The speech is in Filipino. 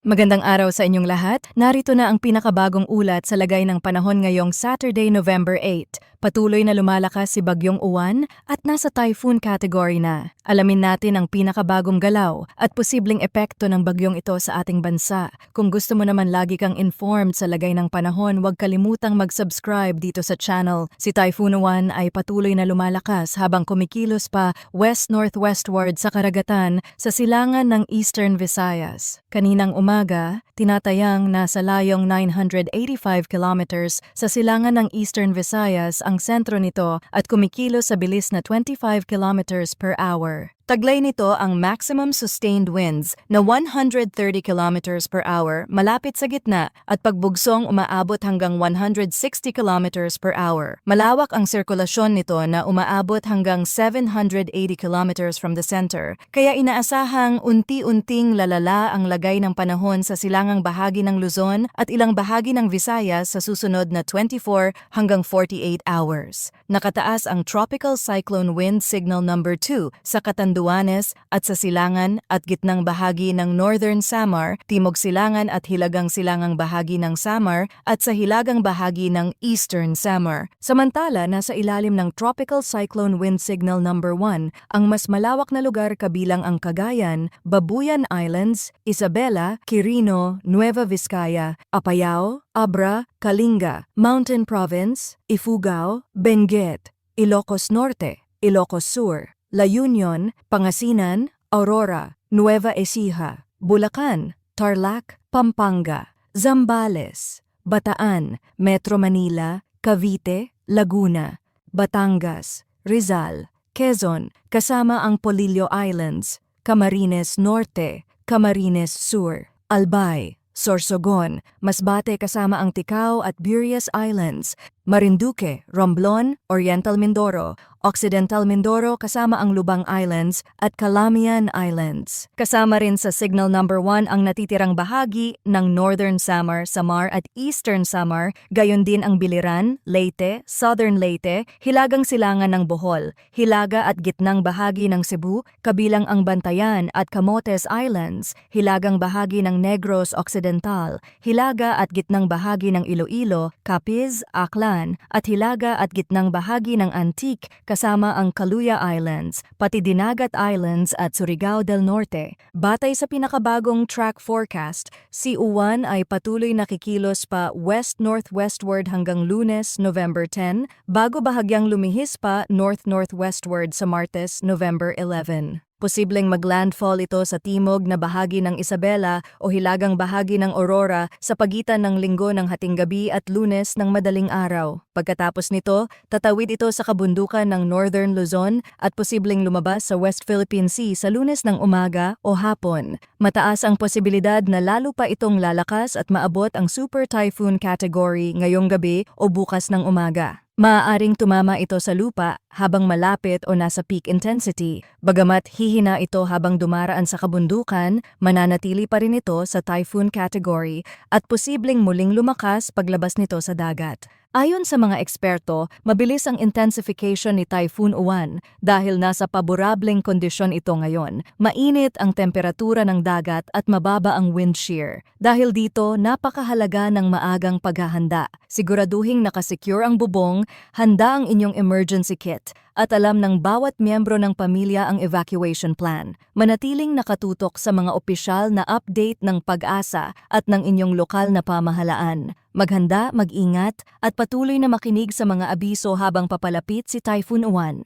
Magandang araw sa inyong lahat. Narito na ang pinakabagong ulat sa lagay ng panahon ngayong Saturday, November 8. Patuloy na lumalakas si Bagyong Uwan at nasa typhoon category na. Alamin natin ang pinakabagong galaw at posibleng epekto ng bagyong ito sa ating bansa. Kung gusto mo naman lagi kang informed sa lagay ng panahon, huwag kalimutang mag-subscribe dito sa channel. Si Typhoon Uwan ay patuloy na lumalakas habang kumikilos pa west-northwestward sa karagatan sa silangan ng Eastern Visayas. Kaninang umaga, tinatayang nasa layong 985 kilometers sa silangan ng Eastern Visayas ang sentro nito at kumikilos sa bilis na 25 kilometers per hour. Taglay nito ang maximum sustained winds na 130 kilometers per hour malapit sa gitna at pagbugsong umaabot hanggang 160 kilometers per hour. Malawak ang sirkulasyon nito na umaabot hanggang 780 kilometers from the center, kaya inaasahang unti-unting lalala ang lagay ng panahon sa silangang bahagi ng Luzon at ilang bahagi ng Visayas sa susunod na 24 hanggang 48 hours. Nakataas ang Tropical Cyclone Wind Signal number 2 sa Catanduanes at sa silangan at gitnang bahagi ng Northern Samar, Timog Silangan at hilagang silangang bahagi ng Samar at sa hilagang bahagi ng Eastern Samar. Samantala, nasa ilalim ng Tropical Cyclone Wind Signal number 1 ang mas malawak na lugar kabilang ang Cagayan, Babuyan Islands, Isabela, Quirino, Nueva Vizcaya, Apayao, Abra, Kalinga, Mountain Province, Ifugao, Benguet, Ilocos Norte, Ilocos Sur, La Union, Pangasinan, Aurora, Nueva Ecija, Bulacan, Tarlac, Pampanga, Zambales, Bataan, Metro Manila, Cavite, Laguna, Batangas, Rizal, Quezon, kasama ang Polillo Islands, Camarines Norte, Camarines Sur, Albay, Sorsogon, Masbate kasama ang Ticao at Burias Islands, Marinduque, Romblon, Oriental Mindoro, Occidental Mindoro kasama ang Lubang Islands at Calamian Islands. Kasama rin sa Signal number 1 ang natitirang bahagi ng Northern Samar, Samar at Eastern Samar, gayon din ang Biliran, Leyte, Southern Leyte, hilagang silangan ng Bohol, hilaga at gitnang bahagi ng Cebu, kabilang ang Bantayan at Camotes Islands, hilagang bahagi ng Negros Occidental, hilaga at gitnang bahagi ng Iloilo, Capiz, Aklan, at hilaga at gitnang bahagi ng Antique, kasama ang Caluya Islands, pati Dinagat Islands at Surigao del Norte. Batay sa pinakabagong track forecast, si Uwan ay patuloy nakikilos pa west-northwestward hanggang Lunes, November 10, bago bahagyang lumihis pa north-northwestward sa Martes, November 11. Posibleng maglandfall ito sa timog na bahagi ng Isabela o hilagang bahagi ng Aurora sa pagitan ng Linggo ng hating gabi at Lunes ng madaling araw. Pagkatapos nito, tatawid ito sa kabundukan ng Northern Luzon at posibleng lumabas sa West Philippine Sea sa Lunes ng umaga o hapon. Mataas ang posibilidad na lalo pa itong lalakas at maabot ang Super Typhoon category ngayong gabi o bukas ng umaga. Maaaring tumama ito sa lupa habang malapit o nasa peak intensity. Bagamat hihina ito habang dumaraan sa kabundukan, mananatili pa rin ito sa typhoon category at posibleng muling lumakas paglabas nito sa dagat. Ayon sa mga eksperto, mabilis ang intensification ni Typhoon Uwan dahil nasa paborableng kondisyon ito ngayon. Mainit ang temperatura ng dagat at mababa ang wind shear. Dahil dito, napakahalaga ng maagang paghahanda. Siguraduhing nakasecure ang bubong, handa ang inyong emergency kit, at alam ng bawat miyembro ng pamilya ang evacuation plan. Manatiling nakatutok sa mga opisyal na update ng pag-asa at ng inyong lokal na pamahalaan. Maghanda, mag-ingat, at patuloy na makinig sa mga abiso habang papalapit si Typhoon Uwan.